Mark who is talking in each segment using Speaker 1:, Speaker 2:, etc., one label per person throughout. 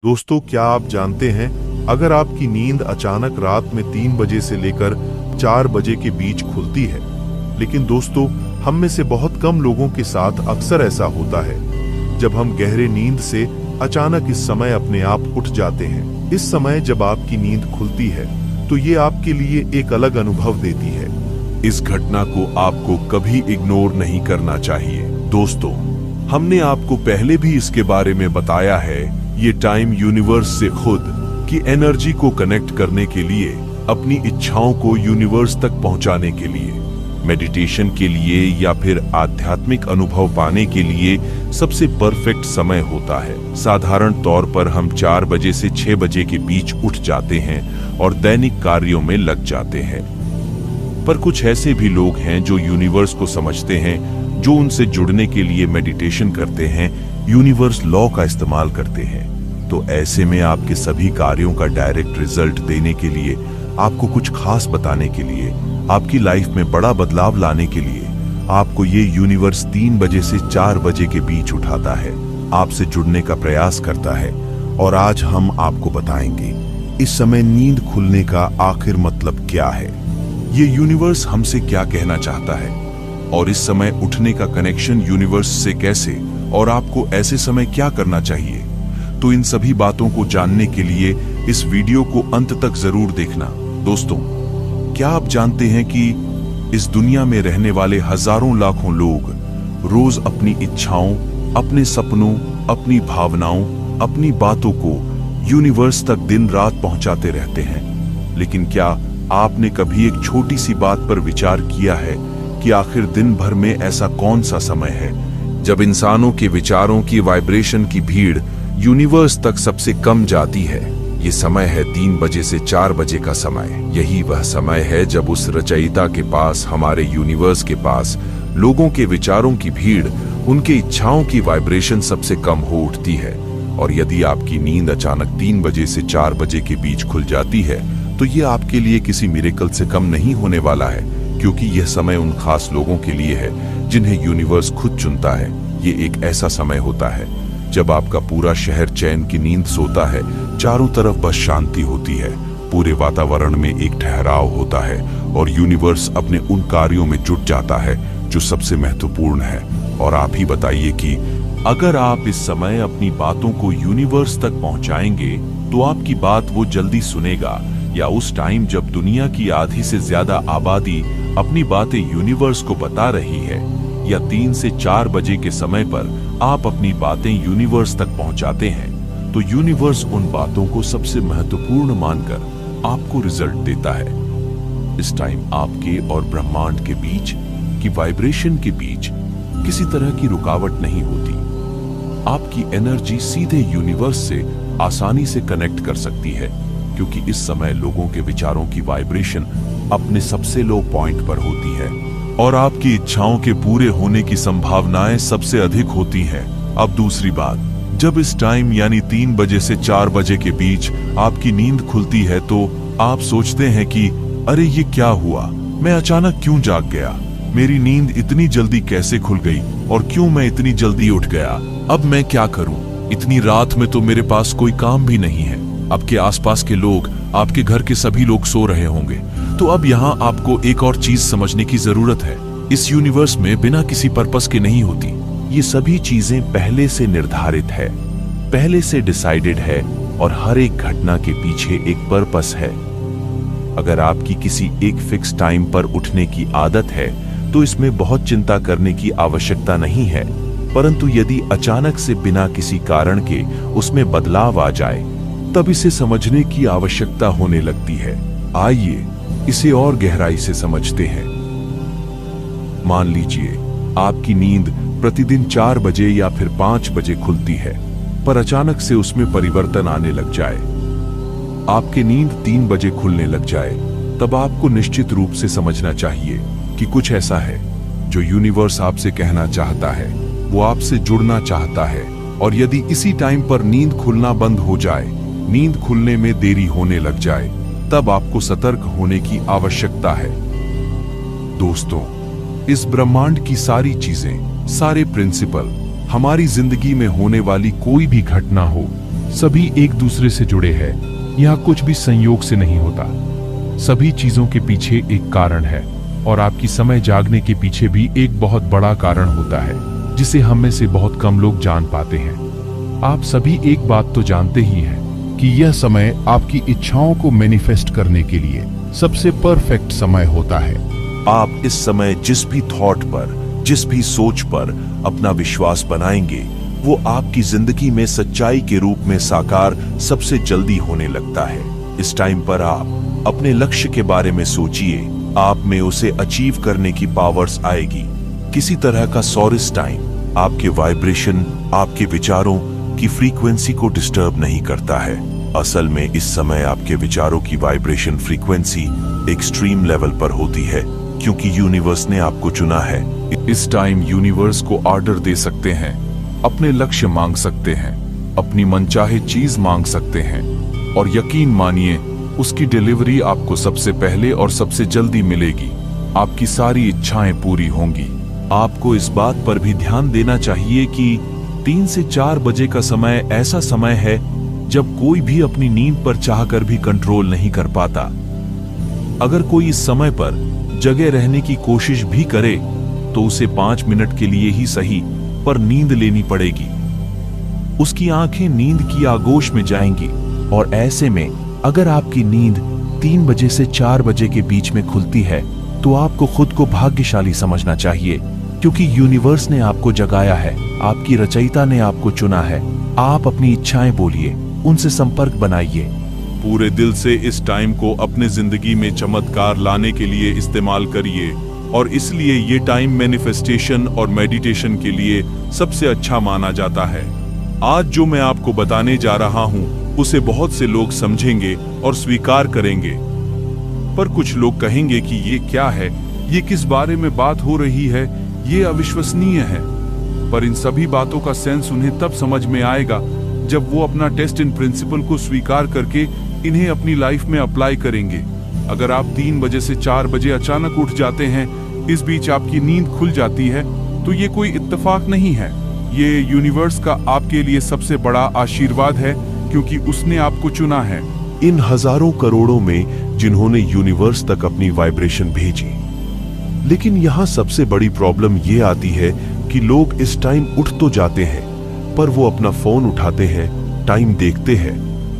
Speaker 1: दोस्तों, क्या आप जानते हैं, अगर आपकी नींद अचानक रात में 3 बजे से लेकर 4 बजे के बीच खुलती है, लेकिन दोस्तों हम में से बहुत कम लोगों के साथ अक्सर ऐसा होता है। जब हम गहरे नींद से अचानक इस समय अपने आप उठ जाते हैं, इस समय जब आपकी नींद खुलती है तो ये आपके लिए एक अलग अनुभव देती है। इस घटना को आपको कभी इग्नोर नहीं करना चाहिए। दोस्तों, हमने आपको पहले भी इसके बारे में बताया है। ये टाइम यूनिवर्स से खुद की एनर्जी को कनेक्ट करने के लिए, अपनी इच्छाओं को यूनिवर्स तक पहुंचाने के लिए, मेडिटेशन के लिए या फिर आध्यात्मिक अनुभव पाने के लिए सबसे परफेक्ट समय होता है। साधारण तौर पर हम 4 बजे से 6 बजे के बीच उठ जाते हैं और दैनिक कार्यों में लग जाते हैं। पर कुछ ऐसे भी लोग हैं जो यूनिवर्स को समझते हैं, जो उनसे जुड़ने के लिए मेडिटेशन करते हैं, यूनिवर्स लॉ का इस्तेमाल करते हैं। तो ऐसे में आपके सभी कार्यों का डायरेक्ट रिजल्ट देने के लिए, आपको कुछ खास बताने के लिए, आपकी लाइफ में बड़ा बदलाव लाने के लिए आपको ये यूनिवर्स 3 बजे से 4 बजे के बीच उठाता है, आपसे जुड़ने का प्रयास करता है। और आज हम आपको बताएंगे इस समय नींद खुलने का आखिर मतलब क्या है, ये यूनिवर्स हमसे क्या कहना चाहता है, और इस समय उठने का कनेक्शन यूनिवर्स से कैसे, और आपको ऐसे समय क्या करना चाहिए। तो इन सभी बातों को जानने के लिए इस वीडियो को अंत तक जरूर देखना। दोस्तों, क्या आप जानते हैं कि इस दुनिया में रहने वाले हजारों लाखों लोग रोज अपनी इच्छाओं, अपने सपनों, अपनी भावनाओं, अपनी बातों को यूनिवर्स तक दिन रात पहुंचाते रहते हैं। लेकिन क्या आपने कभी एक छोटी सी बात पर विचार किया है कि आखिर दिन भर में ऐसा कौन सा समय है जब इंसानों के विचारों की वाइब्रेशन की भीड़ यूनिवर्स तक सबसे कम जाती है? ये समय है 3 बजे से 4 बजे का समय। यही वह समय है जब उस रचयिता के पास, हमारे यूनिवर्स के पास, लोगों के विचारों की भीड़, उनके इच्छाओं की वाइब्रेशन सबसे कम हो उठती है। और यदि आपकी नींद अचानक 3 बजे से 4 बजे के बीच खुल जाती है तो ये आपके लिए किसी मिरेकल से कम नहीं होने वाला है, क्योंकि यह समय उन खास लोगों के लिए है जिन्हें यूनिवर्स खुद चुनता है। ये एक ऐसा समय होता है जब आपका पूरा शहर चैन की नींद सोता है, चारों तरफ बस शांति होती है, पूरे वातावरण में एक ठहराव होता है और यूनिवर्स अपने उन कार्यों में जुट जाता है जो सबसे महत्वपूर्ण है। और आप ही बताइए कि अगर आप इस समय अपनी बातों को यूनिवर्स तक पहुंचाएंगे तो आपकी बात वो जल्दी सुनेगा, या उस टाइम जब दुनिया की आधी से ज्यादा आबादी अपनी बातें यूनिवर्स को बता रही है, या 3 से 4 बजे के समय पर आप अपनी बातें यूनिवर्स तक पहुंचाते हैं, तो यूनिवर्स उन बातों को सबसे महत्वपूर्ण मानकर आपको रिजल्ट देता है। इस टाइम आपके और ब्रह्मांड के बीच की वाइब्रेशन के बीच किसी तरह की रुकावट नहीं होती। आपकी एनर्जी सीधे यूनिवर्स से आसानी से कनेक्ट कर सकती है, क्योंकि इस समय लोगों के विचारों की वाइब्रेशन अपने सबसे लो पॉइंट पर होती है और आपकी इच्छाओं के पूरे होने की संभावनाएं सबसे अधिक होती हैं। अब दूसरी बात, जब इस टाइम यानी 3 बजे से 4 बजे के बीच आपकी नींद खुलती है तो आप सोचते हैं कि अरे ये क्या हुआ, मैं अचानक क्यों जाग गया, मेरी नींद इतनी जल्दी कैसे खुल गई और क्यों मैं इतनी जल्दी उठ गया, अब मैं क्या करूं, इतनी रात में तो मेरे पास कोई काम भी नहीं है, आपके आसपास के लोग, आपके घर के सभी लोग सो रहे होंगे। तो अब यहाँ आपको एक और चीज समझने की जरूरत है, इस यूनिवर्स में बिना किसी पर्पस के नहीं होती। ये सभी चीजें पहले से निर्धारित है, पहले से डिसाइडेड है, और हर एक घटना के पीछे एक पर्पस है। अगर आपकी किसी एक फिक्स टाइम पर उठने की आदत है तो इसमें बहुत चिंता करने की आवश्यकता नहीं है, परंतु यदि अचानक से बिना किसी कारण के उसमें बदलाव आ जाए तब इसे समझने की आवश्यकता होने लगती है। आइए इसे और गहराई से समझते हैं। मान लीजिए आपकी नींद प्रतिदिन 4 बजे या फिर 5 बजे खुलती है, पर अचानक से उसमें परिवर्तन आने लग जाए, आपकी नींद 3 बजे खुलने लग जाए, तब आपको निश्चित रूप से समझना चाहिए कि कुछ ऐसा है जो यूनिवर्स आपसे कहना चाहता है, वो आपसे जुड़ना चाहता है। और यदि इसी टाइम पर नींद खुलना बंद हो जाए, नींद खुलने में देरी होने लग जाए, तब आपको सतर्क होने की आवश्यकता है। दोस्तों, इस ब्रह्मांड की सारी चीजें, सारे प्रिंसिपल, हमारी जिंदगी में होने वाली कोई भी घटना हो,
Speaker 2: सभी एक दूसरे से जुड़े हैं। यहाँ कुछ भी संयोग से नहीं होता। सभी चीजों के पीछे एक कारण है, और आपकी समय जागने के पीछे भी एक बहुत बड़ा कारण होता है, जिसे हम में से बहुत कम लोग जान पाते हैं। आप सभी एक बात तो जानते ही हैं कि यह समय आपकी इच्छाओं को मैनिफेस्ट करने के लिए सबसे परफेक्ट समय होता है।
Speaker 1: आप इस समय जिस भी थॉट पर, जिस भी सोच पर अपना विश्वास बनाएंगे, वो आपकी जिंदगी में सच्चाई के रूप में साकार सबसे जल्दी होने लगता है। इस टाइम पर आप अपने लक्ष्य के बारे में सोचिए, आप में उसे अचीव करने की पावर्स आएगी। किसी तरह का सॉरिस टाइम आपके वाइब्रेशन, आपके विचारों की फ्रीक्वेंसी को डिस्टर्ब नहीं करता है। असल में इस समय आपके विचारों की वाइब्रेशन फ्रीक्वेंसी एक्सट्रीम लेवल पर होती है, क्योंकि यूनिवर्स ने आपको चुना है।
Speaker 2: इस टाइम यूनिवर्स को ऑर्डर दे सकते हैं, अपने लक्ष्य मांग सकते हैं, अपनी मनचाहे चीज मांग सकते हैं, और यकीन मानिए उसकी डिलीवरी आपको सबसे पहले और सबसे जल्दी मिलेगी। आपकी सारी इच्छाएं पूरी होंगी। आपको इस बात पर भी ध्यान देना चाहिए कि 3 से 4 बजे का समय ऐसा समय है जब कोई भी अपनी नींद पर चाहकर भी कंट्रोल नहीं कर पाता। अगर कोई इस समय पर जगे रहने की कोशिश भी करे तो उसे 5 मिनट के लिए ही सही, पर नींद लेनी पड़ेगी। उसकी आंखें नींद की आगोश में जाएंगी, और ऐसे में अगर आपकी नींद 3 बजे से 4 बजे के बीच में खुलती है तो आपको खुद को भाग्यशाली समझना चाहिए, क्योंकि यूनिवर्स ने आपको जगाया है, आपकी रचयिता ने आपको चुना है। आप अपनी इच्छाएं बोलिए, उनसे संपर्क बनाइए।
Speaker 1: पूरे दिल से इस टाइम को अपने जिंदगी में चमत्कार लाने के लिए इस्तेमाल करिए, और इसलिए ये टाइम मैनिफेस्टेशन और मेडिटेशन के लिए सबसे अच्छा माना जाता है। आज जो मैं आपको बताने जा रहा हूँ उसे बहुत से लोग समझेंगे और स्वीकार करेंगे, पर कुछ लोग कहेंगे कि ये क्या है, ये किस बारे में बात हो रही है, ये अविश्वसनीय है। पर इन सभी बातों का सेंस उन्हें तब समझ में आएगा जब वो अपना टेस्ट इन प्रिंसिपल को स्वीकार करके इन्हें अपनी लाइफ में अप्लाई करेंगे। अगर आप 3 बजे से 4 बजे अचानक उठ जाते हैं, इस बीच आपकी नींद खुल जाती है, तो ये कोई इत्तेफाक नहीं है। ये यूनिवर्स का आपके लिए सबसे बड़ा आशीर्वाद है, क्योंकि उसने आपको चुना है। इन हजारों करोड़ों में जिन्होंने यूनिवर्स तक अपनी वाइब्रेशन भेजी। लेकिन यहाँ सबसे बड़ी प्रॉब्लम ये आती है कि लोग इस टाइम उठ तो जाते हैं, पर वो अपना फोन उठाते हैं, टाइम देखते हैं,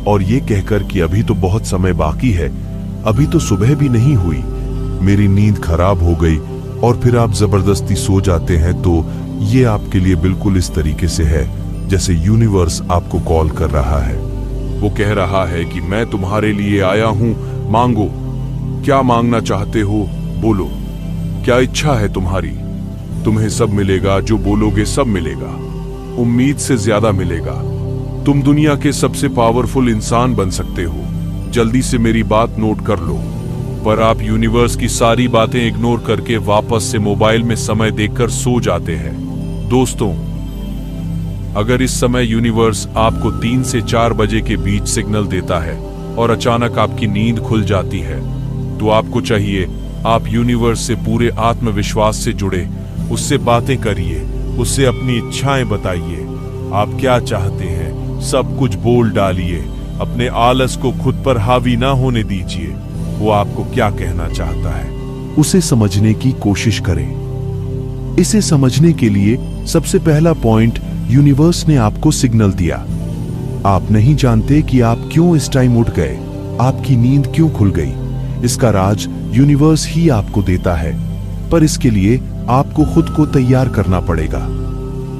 Speaker 1: और ये कहकर कि अभी तो बहुत समय बाकी है, अभी तो सुबह भी नहीं हुई, मेरी नींद खराब हो गई, और फिर आप जबरदस्ती सो जाते हैं। तो ये आपके लिए बिल्कुल इस तरीके से है जैसे यूनिवर्स आपको कॉल कर रहा है। वो कह रहा है कि मैं तुम्हारे लिए आया हूं, मांगो, क्या मांगना चाहते हो बोलो, क्या इच्छा है तुम्हारी, तुम्हें सब मिलेगा, जो बोलोगे सब मिलेगा, उम्मीद से ज्यादा मिलेगा। तुम दुनिया के सबसे पावरफुल इंसान बन सकते हो। जल्दी से मेरी बात नोट कर लो। पर आप यूनिवर्स की सारी बातें इग्नोर करके वापस से मोबाइल में समय देखकर सो जाते हैं। दोस्तों, अगर इस समय यूनिवर्स आपको 3 से 4 बजे के बीच सिग्नल देता है और अचानक आपकी नींद खुल जाती है, तो आपको चाहिए आप यूनिवर्स से पूरे आत्मविश्वास से जुड़े, उससे बातें करिए, उससे अपनी इच्छाएं बताइए। आप क्या चाहते हैं सब कुछ बोल डालिए। अपने आलस को खुद पर हावी ना होने दीजिए। वो आपको क्या कहना चाहता है उसे समझने की कोशिश करें। इसे समझने के लिए सबसे पहला पॉइंट, यूनिवर्स ने आपको सिग्नल दिया। आप नहीं जानते कि आप क्यों इस टाइम उठ गए, आपकी नींद क्यों खुल गई। इसका राज यूनिवर्स ही आपको देता है, पर इसके लिए आपको खुद को तैयार करना पड़ेगा।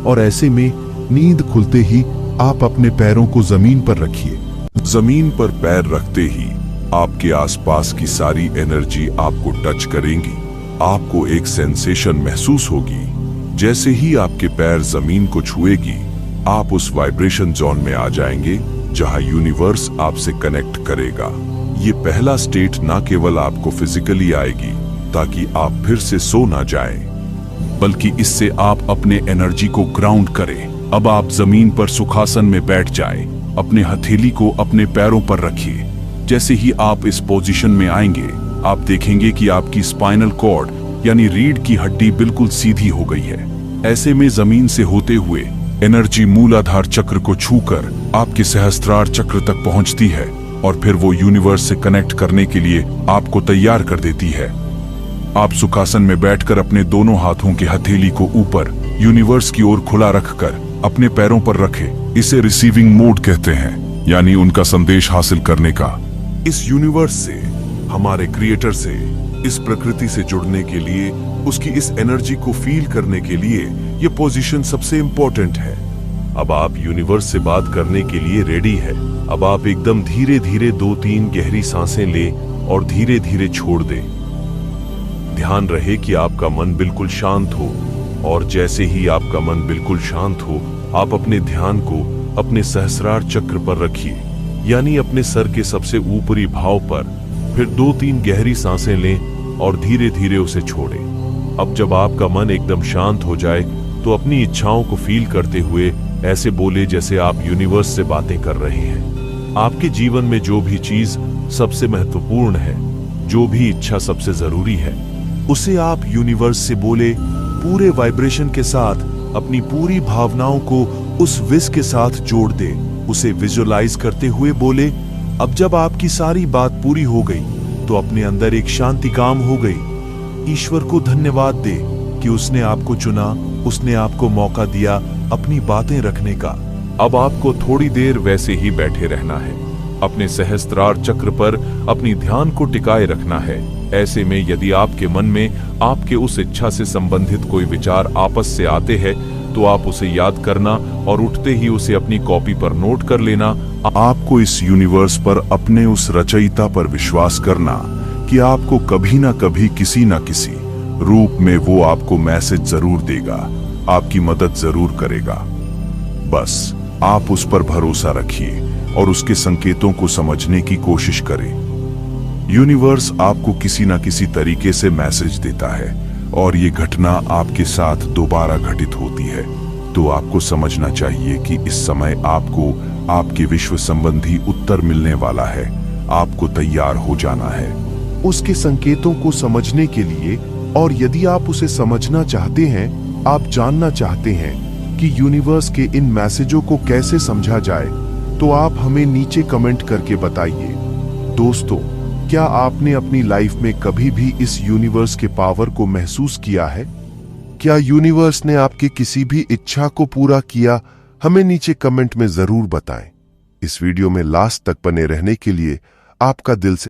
Speaker 1: और ऐसे में नींद खुलते ही आप अपने पैरों को जमीन पर रखिए। जमीन पर पैर रखते ही आपके आसपास की सारी एनर्जी आपको टच करेंगी। आपको एक सेंसेशन महसूस होगी। जैसे ही आपके पैर जमीन को छुएगी, आप उस वाइब्रेशन जोन में आ जाएंगे जहां यूनिवर्स आपसे कनेक्ट करेगा। ये पहला स्टेट ना केवल आपको फिजिकली आएगी ताकि आप फिर से सो ना जाएं, बल्कि इससे आप अपने एनर्जी को ग्राउंड करें। अब आप जमीन पर सुखासन में बैठ जाएं, अपने हथेली को अपने पैरों पर रखिए। जैसे ही आप इस पोजीशन में आएंगे, आप देखेंगे कि आपकी स्पाइनल कॉर्ड यानी रीढ़ की हड्डी बिल्कुल सीधी हो गई है। ऐसे में जमीन से होते हुए
Speaker 2: एनर्जी मूलाधार चक्र को छूकर आपके सहस्त्रार चक्र तक पहुंचती है और फिर वो यूनिवर्स से कनेक्ट करने के लिए आपको तैयार कर देती है। आप सुखासन में बैठकर अपने दोनों हाथों की हथेली को ऊपर यूनिवर्स की ओर खुला रखकर अपने पैरों पर रखे। इसे रिसीविंग मोड कहते हैं, यानी उनका संदेश हासिल करने का। इस यूनिवर्स से, हमारे क्रिएटर से, इस प्रकृति से जुड़ने के लिए, उसकी इस एनर्जी को फील करने के लिए ये पोजीशन सबसे इंपॉर्टेंट है। अब आप यूनिवर्स से बात करने के लिए रेडी है। अब आप एकदम धीरे धीरे 2-3 गहरी सांसें लें और धीरे धीरे छोड़ दें। ध्यान रहे कि आपका मन बिल्कुल शांत हो, और जैसे ही आपका मन बिल्कुल शांत हो, आप अपने ध्यान को अपने सहस्रार चक्र पर रखिए, यानी अपने सर के सबसे ऊपरी भाव पर। फिर 2-3 गहरी सांसें लें और धीरे धीरे उसे छोड़ें। अब जब आपका मन एकदम शांत हो जाए तो अपनी इच्छाओं को फील करते हुए ऐसे बोले जैसे आप यूनिवर्स से बातें कर रहे हैं। आपके जीवन में जो भी चीज सबसे महत्वपूर्ण है, जो भी इच्छा सबसे जरूरी है, उसे आप यूनिवर्स से बोले। पूरे वाइब्रेशन के साथ अपनी पूरी भावनाओं को उस विश के साथ जोड़ दे। उसे विजुअलाइज करते हुए बोले, अब जब आपकी सारी बात पूरी हो गई तो अपने अंदर एक शांति काम हो गई। ईश्वर को धन्यवाद दे कि उसने आपको चुना, उसने आपको मौका दिया अपनी बातें रखने का। अब आपको थोड़ी देर वैसे ही बैठे रहना है, अपने सहस्त्रार चक्र पर अपनी ध्यान को टिकाए रखना है। ऐसे में यदि आपके मन में आपके उस इच्छा से संबंधित कोई विचार आपस से आते हैं तो आप उसे याद करना और उठते ही उसे अपनी कॉपी पर नोट कर लेना।
Speaker 1: आपको इस यूनिवर्स पर अपने उस रचयिता पर विश्वास करना कि आपको कभी ना कभी किसी ना किसी रूप में वो आपको मैसेज जरूर देगा, आपकी मदद जरूर करेगा। बस आप उस पर भरोसा रखिए और उसके संकेतों को समझने की कोशिश करें। यूनिवर्स आपको किसी ना किसी तरीके से मैसेज देता है और ये घटना आपके साथ दोबारा घटित होती है, तो आपको समझना चाहिए कि इस समय आपको आपके विश्व संबंधी उत्तर मिलने वाला है। आपको तैयार हो जाना है उसके संकेतों को समझने के लिए। और यदि आप उसे समझना चाहते हैं, आप जानना चाहते हैं कि यूनिवर्स के इन मैसेजों को कैसे समझा जाए, तो आप हमें नीचे कमेंट करके बताइए। दोस्तों, क्या आपने अपनी लाइफ में कभी भी इस यूनिवर्स के पावर को महसूस किया है? क्या यूनिवर्स ने आपकी किसी भी इच्छा को पूरा किया? हमें नीचे कमेंट में जरूर बताएं। इस वीडियो में लास्ट तक बने रहने के लिए आपका दिल से